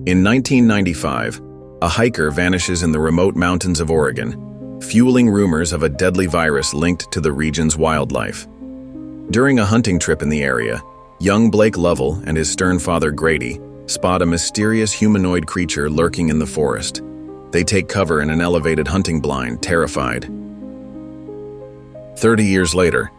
In 1995, a hiker vanishes in the remote mountains of Oregon, fueling rumors of a deadly virus linked to the region's wildlife. During a hunting trip in the area, young Blake Lovell and his stern father Grady spot a mysterious humanoid creature lurking in the forest. They take cover in an elevated hunting blind, terrified. 30 years later,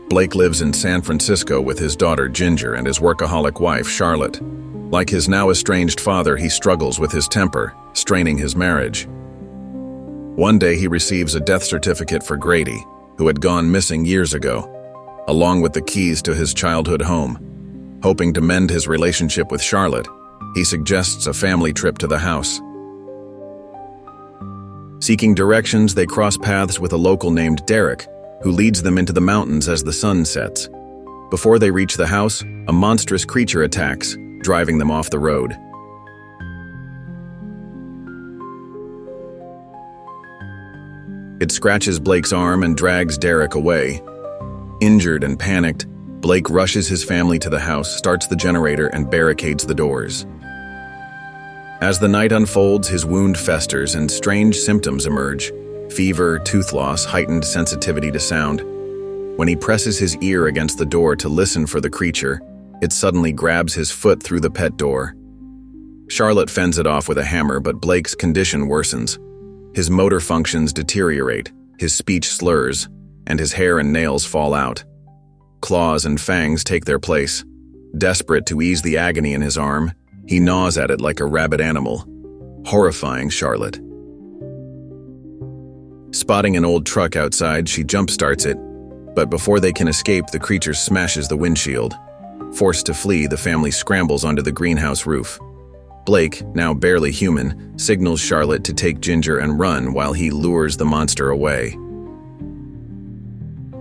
Blake lives in San Francisco with his daughter Ginger and his workaholic wife Charlotte. Like his now estranged father, he struggles with his temper, straining his marriage. One day he receives a death certificate for Grady, who had gone missing years ago, along with the keys to his childhood home. Hoping to mend his relationship with Charlotte, he suggests a family trip to the house. Seeking directions, they cross paths with a local named Derek, who leads them into the mountains as the sun sets. Before they reach the house, a monstrous creature attacks, driving them off the road. It scratches Blake's arm and drags Derek away. Injured and panicked, Blake rushes his family to the house, starts the generator, and barricades the doors. As the night unfolds, his wound festers and strange symptoms emerge: fever, tooth loss, heightened sensitivity to sound. When he presses his ear against the door to listen for the creature, it suddenly grabs his foot through the pet door. Charlotte fends it off with a hammer, but Blake's condition worsens. His motor functions deteriorate, his speech slurs, and his hair and nails fall out. Claws and fangs take their place. Desperate to ease the agony in his arm, he gnaws at it like a rabid animal, horrifying Charlotte. Spotting an old truck outside, she jump-starts it, but before they can escape, the creature smashes the windshield. Forced to flee, the family scrambles onto the greenhouse roof. Blake, now barely human, signals Charlotte to take Ginger and run while he lures the monster away.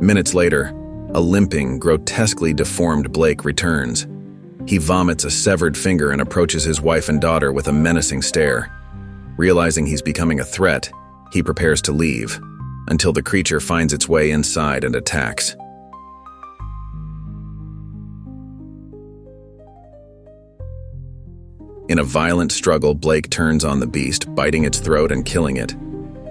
Minutes later, a limping, grotesquely deformed Blake returns. He vomits a severed finger and approaches his wife and daughter with a menacing stare. Realizing he's becoming a threat, he prepares to leave, until the creature finds its way inside and attacks. In a violent struggle, Blake turns on the beast, biting its throat and killing it.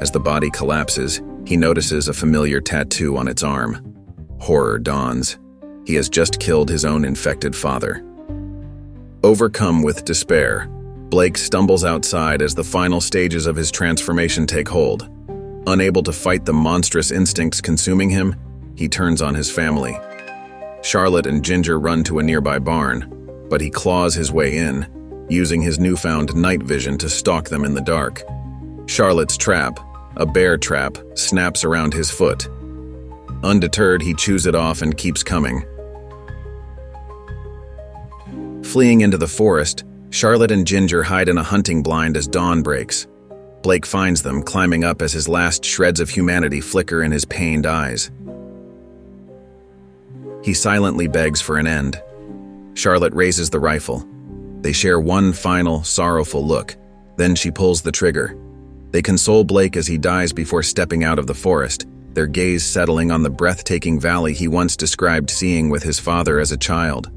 As the body collapses, he notices a familiar tattoo on its arm. Horror dawns. He has just killed his own infected father. Overcome with despair, Blake stumbles outside as the final stages of his transformation take hold. Unable to fight the monstrous instincts consuming him, he turns on his family. Charlotte and Ginger run to a nearby barn, but he claws his way in, using his newfound night vision to stalk them in the dark. Charlotte's trap, a bear trap, snaps around his foot. Undeterred, he chews it off and keeps coming. Fleeing into the forest, Charlotte and Ginger hide in a hunting blind as dawn breaks. Blake finds them, climbing up as his last shreds of humanity flicker in his pained eyes. He silently begs for an end. Charlotte raises the rifle. They share one final, sorrowful look. Then she pulls the trigger. They console Blake as he dies before stepping out of the forest, their gaze settling on the breathtaking valley he once described seeing with his father as a child.